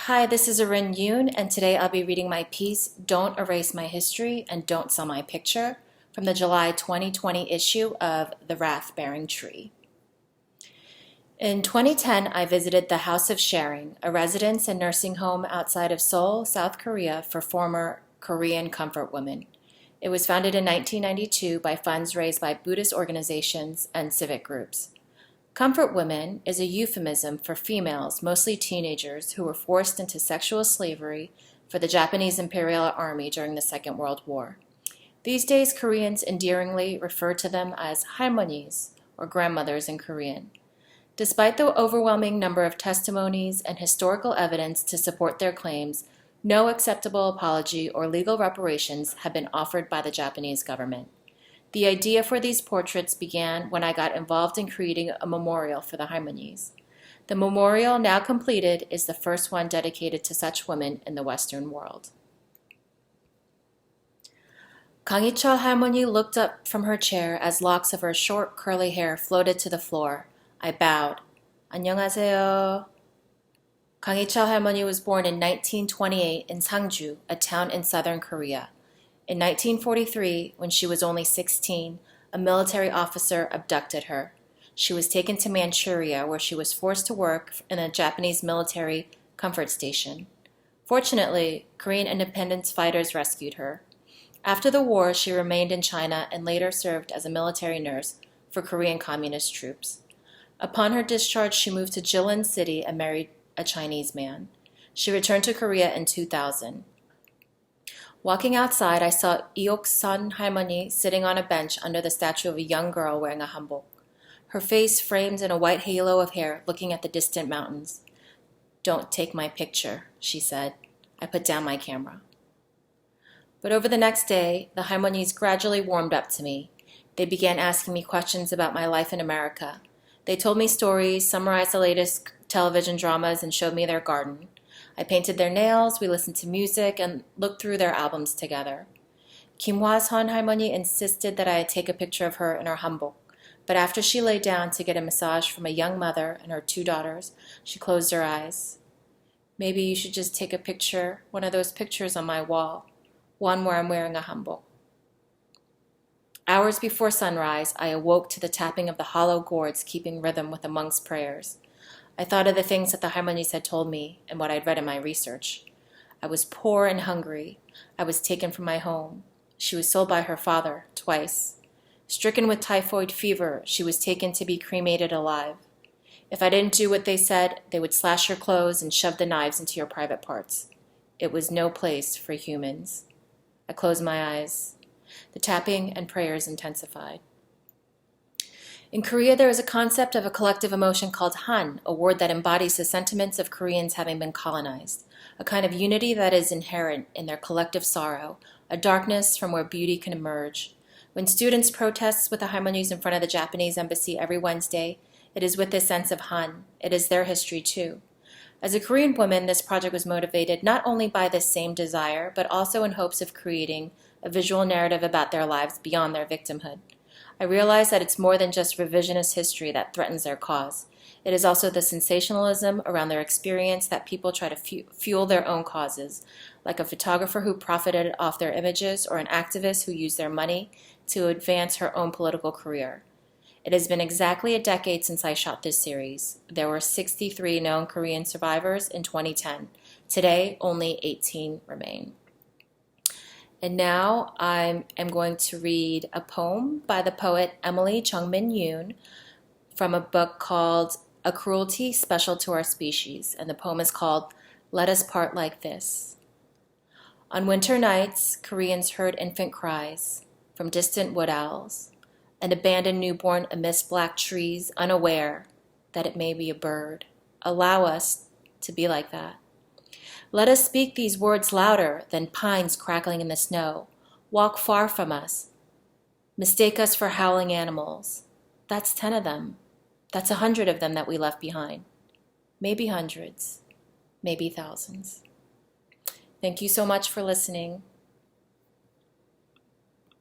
Hi, this is Arin Yoon, and today I'll be reading my piece, Don't Erase My History and Don't Sell My Picture, from the July 2020 issue of The Wrath-Bearing Tree. In 2010, I visited the House of Sharing, a residence and nursing home outside of Seoul, South Korea for former Korean comfort women. It was founded in 1992 by funds raised by Buddhist organizations and civic groups. Comfort women is a euphemism for females, mostly teenagers, who were forced into sexual slavery for the Japanese Imperial Army during the Second World War. These days, Koreans endearingly refer to them as halmonis, or grandmothers in Korean. Despite the overwhelming number of testimonies and historical evidence to support their claims, no acceptable apology or legal reparations have been offered by the Japanese government. The idea for these portraits began when I got involved in creating a memorial for the halmonis. The memorial, now completed, is the first one dedicated to such women in the Western world. Kang-ichul 할머니 looked up from her chair as locks of her short, curly hair floated to the floor. I bowed. 안녕하세요. Kang-ichul 할머니 was born in 1928 in Sangju, a town in southern Korea. In 1943, when she was only 16, a military officer abducted her. She was taken to Manchuria, where she was forced to work in a Japanese military comfort station. Fortunately, Korean independence fighters rescued her. After the war, she remained in China and later served as a military nurse for Korean communist troops. Upon her discharge, she moved to Jilin City and married a Chinese man. She returned to Korea in 2000. Walking outside, I saw Iok-sun 할머니 sitting on a bench under the statue of a young girl wearing a hanbok, her face framed in a white halo of hair looking at the distant mountains. "Don't take my picture," she said. I put down my camera. But over the next day, the 할머nis gradually warmed up to me. They began asking me questions about my life in America. They told me stories, summarized the latest television dramas, and showed me their garden. I painted their nails, we listened to music, and looked through their albums together. Kim Hwa-sun 할머니 insisted that I take a picture of her in her hanbok, but after she lay down to get a massage from a young mother and her 2 daughters, she closed her eyes. "Maybe you should just take a picture, one of those pictures on my wall, one where I'm wearing a hanbok." Hours before sunrise, I awoke to the tapping of the hollow gourds keeping rhythm with the monks' prayers. I thought of the things that the 할머nis had told me and what I'd read in my research. I was poor and hungry. I was taken from my home. She was sold by her father, twice. Stricken with typhoid fever, she was taken to be cremated alive. If I didn't do what they said, they would slash your clothes and shove the knives into your private parts. It was no place for humans. I closed my eyes. The tapping and prayers intensified. In Korea, there is a concept of a collective emotion called Han, a word that embodies the sentiments of Koreans having been colonized, a kind of unity that is inherent in their collective sorrow, a darkness from where beauty can emerge. When students protest with the 할머nis in front of the Japanese embassy every Wednesday, it is with this sense of Han. It is their history too. As a Korean woman, this project was motivated not only by this same desire, but also in hopes of creating a visual narrative about their lives beyond their victimhood. I realize that it's more than just revisionist history that threatens their cause. It is also the sensationalism around their experience that people try to fuel their own causes, like a photographer who profited off their images or an activist who used their money to advance her own political career. It has been exactly a decade since I shot this series. There were 63 known Korean survivors in 2010. Today, only 18 remain. And now I am going to read a poem by the poet Emily Jung-min Yoon from a book called A Cruelty Special to Our Species. And the poem is called Let Us Part Like This. On winter nights, Koreans heard infant cries from distant wood owls, an abandoned newborn amidst black trees, unaware that it may be a bird. Allow us to be like that. Let us speak these words louder than pines crackling in the snow. Walk far from us. Mistake us for howling animals. That's 10 of them. That's 100 of them that we left behind. Maybe hundreds. Maybe thousands. Thank you so much for listening.